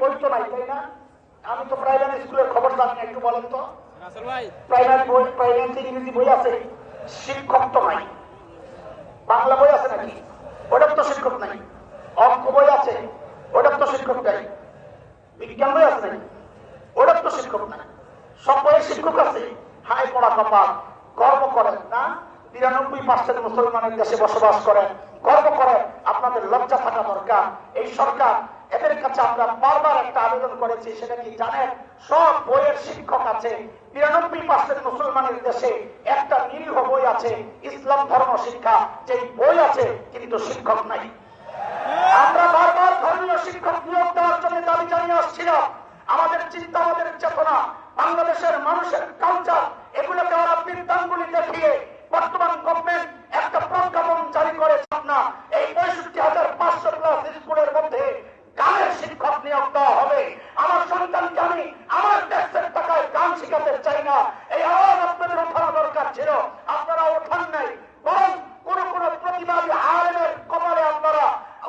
বই তো নাই, তাই না? আমি তো প্রাইমারি স্কুলের খবর জানি না, একটু বলেন তো। প্রাইমারি বই, প্রাইমারি ইংরেজি বই আছে, শিক্ষক তো নাই। বাংলা বই আছে নাকি? ওটার তো শিক্ষক নাই। অঙ্ক বই আছে, ওটার তো শিক্ষক নাই। বিজ্ঞান বই আছে নাকি? ওটার তো শিক্ষক নাই। সব বইয়ের শিক্ষক আছে। হাই পড়া কপাল, গর্ব করেন না? 93% মুসলমানের দেশে বসবাস করেন, গর্ব করেন। আপনাদের লজ্জা থাকা দরকার। এই সরকার, এদের কাছে আমরা বারবার একটা আবেদন করেছি, সেটা কি জানেন? সব বইয়ের শিক্ষক আছে। 93% মুসলমানের দেশে একটা নিরীহ বই আছে, ইসলাম ধর্ম শিক্ষা, যে বই আছে কিন্তু শিক্ষক নাই। আমরা বারবার ধর্মীয় শিক্ষক নিয়োগ দেওয়ার জন্য দাবি জানিয়ে আসছিলাম। আমাদের চিন্তা, আমাদের চেতনা, বাংলাদেশের মানুষের কালচার, এগুলোকে ওরা বৃত্তাঙ্গুলি দেখিয়ে বর্তমান গভর্নমেন্ট একটা প্রজ্ঞাপন জারি করেছে না, এই 65,500 প্লাস স্কুলের মধ্যে গানের শিক্ষক নিয়োগ দেওয়া হবে। আমার সন্তানকে আমি আমার ট্যাক্সের টাকায় গান শিখাতে চাই না। এই আওয়াজ আপনাদের ওঠানো দরকার ছিল, আপনারা ওঠান নাই। বরং কোন কোন প্রতিবাদী আলেমের কপালে আপনারা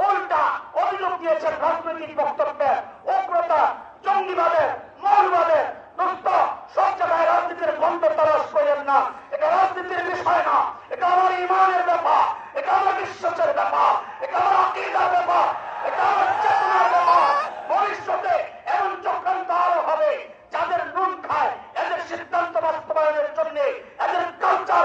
উল্টা অভিযোগ দিয়েছেন রাজনৈতিক বক্তব্যে, উগ্রতা, জঙ্গিবাদে, মৌলবাদে। দোস্ত, সব জায়গায় রাজনীতির গন্ধ তালাশ করেন না। এটা রাজনীতির বিষয় না, এটা আমার ইমানের ব্যাপার, এটা আমার বিশ্বাসের ব্যাপার, এটা আমার আকীদার ব্যাপার, এটা আমার চেতনার ব্যাপার। ভবিষ্যতে এমন চক্রান্ত আরো হবে, যাদের নুন খায়, এদের সিদ্ধান্ত বাস্তবায়নের জন্য, এদের কালচার